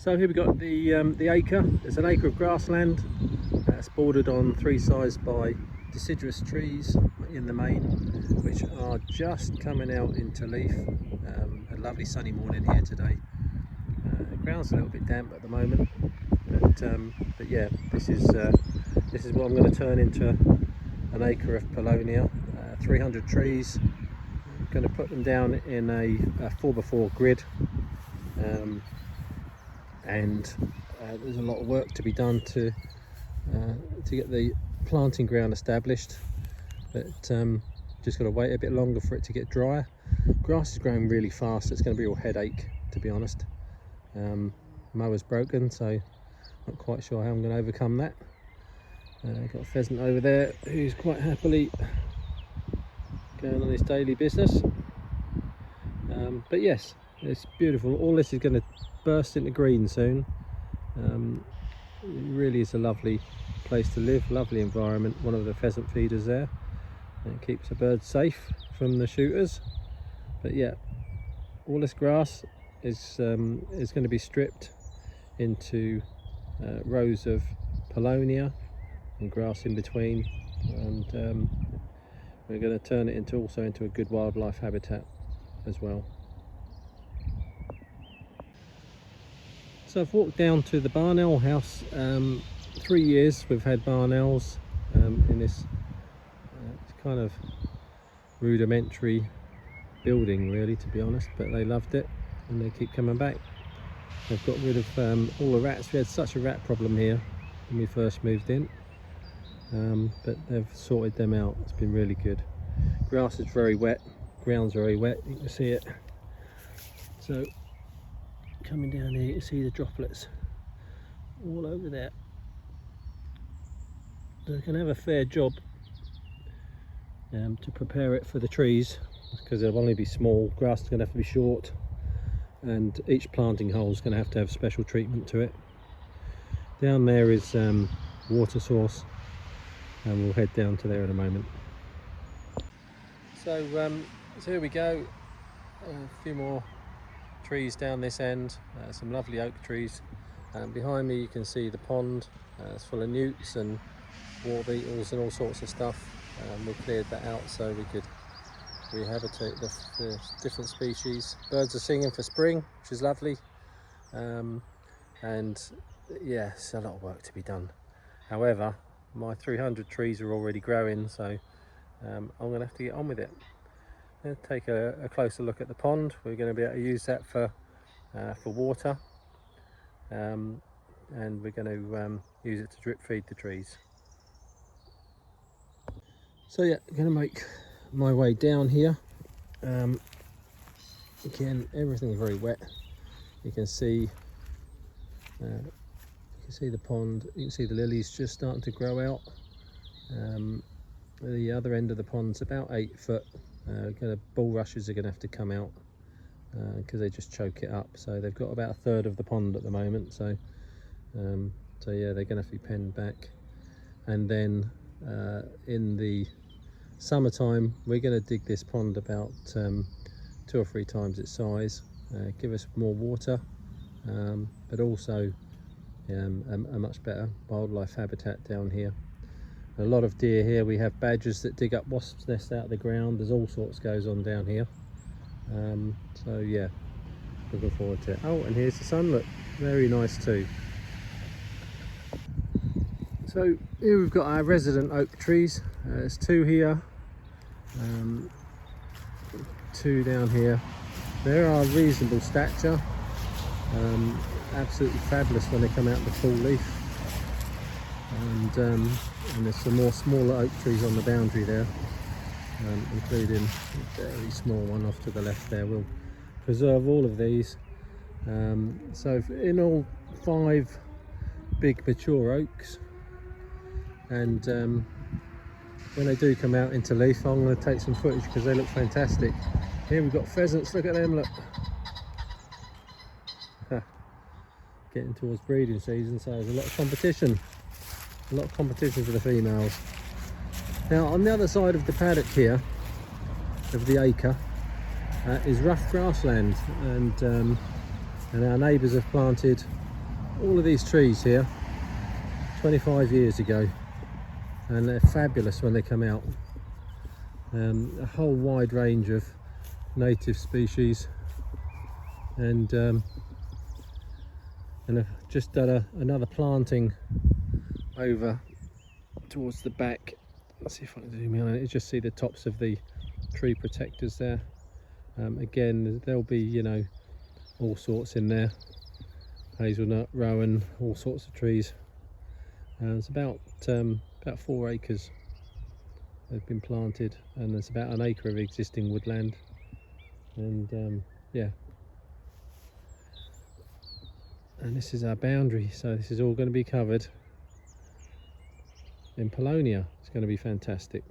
So here we've got the acre. It's an acre of grassland. It's bordered on three sides by deciduous trees in the main, which are just coming out into leaf. A lovely sunny morning here today. The ground's a little bit damp at the moment, but yeah, this is what I'm going to turn into an acre of Paulownia. 300 trees. I'm going to put them down in a 4x4 grid. And there's a lot of work to be done to get the planting ground established, but just got to wait a bit longer for it to get drier. Grass is growing really fast. It's going to be a real headache, to be honest. Mower's broken, so not quite sure how I'm going to overcome that. Got a pheasant over there who's quite happily going on his daily business, but yes, it's beautiful. All this is going to burst into green soon. It really is a lovely place to live, lovely environment. One of the pheasant feeders there, and it keeps the birds safe from the shooters. But yeah, all this grass is going to be stripped into rows of Paulownia and grass in between, and we're going to turn it also into a good wildlife habitat as well. So I've walked down to the barn owl house. 3 years we've had barn owls in this kind of rudimentary building, really, to be honest, but they loved it and they keep coming back. They've got rid of all the rats. We had such a rat problem here when we first moved in, but they've sorted them out. It's been really good. Grass is very wet, ground's very wet, you can see it. So coming down here, you can see the droplets all over there. They can have a fair job to prepare it for the trees, because they'll only be small. Grass is going to have to be short, and each planting hole is going to have special treatment to it. Down there is water source, and we'll head down to there in a moment. So here we go. A few more trees down this end, some lovely oak trees. Behind me you can see the pond. It's full of newts and war beetles and all sorts of stuff. We cleared that out so we could rehabilitate the different species. Birds are singing for spring, which is lovely, and yeah, it's a lot of work to be done. However, my 300 trees are already growing, so I'm going to have to get on with it. Let's take a closer look at the pond. We're going to be able to use that for water, and we're going to use it to drip feed the trees. So yeah, I'm going to make my way down here. Again, everything's very wet. You can see the pond. You can see the lilies just starting to grow out. The other end of the pond's about 8 foot. Bulrushes are going to have to come out because they just choke it up. So they've got about 1/3 of the pond at the moment. So yeah, they're going to have to be penned back. And then in the summertime, we're going to dig this pond about 2 or 3 times its size, give us more water, but also a much better wildlife habitat down here. A lot of deer here. We have badgers that dig up wasps' nests out of the ground. There's all sorts goes on down here. So yeah, looking forward to it. Oh, and here's the sun. Look, very nice too. So here we've got our resident oak trees. There's 2 here, 2 down here. They are reasonable stature. Absolutely fabulous when they come out in the full leaf. And there's some more smaller oak trees on the boundary there, including a very small one off to the left there. We'll preserve all of these. So in all 5 big mature oaks, and when they do come out into leaf, I'm going to take some footage because they look fantastic. Here we've got pheasants. Look at them, look. Getting towards breeding season, so there's a lot of competition. A lot of competition for the females. Now on the other side of the paddock here, of the acre, is rough grassland, and our neighbours have planted all of these trees here 25 years ago, and they're fabulous when they come out. A whole wide range of native species, and I've just done another planting over towards the back. Let's see if I can zoom in on it. You just see the tops of the tree protectors there. Again, there'll be, you know, all sorts in there, hazelnut, rowan, all sorts of trees. It's about 4 acres have been planted, and there's about an acre of existing woodland, and yeah, and this is our boundary, so this is all going to be covered in Paulownia. It's going to be fantastic.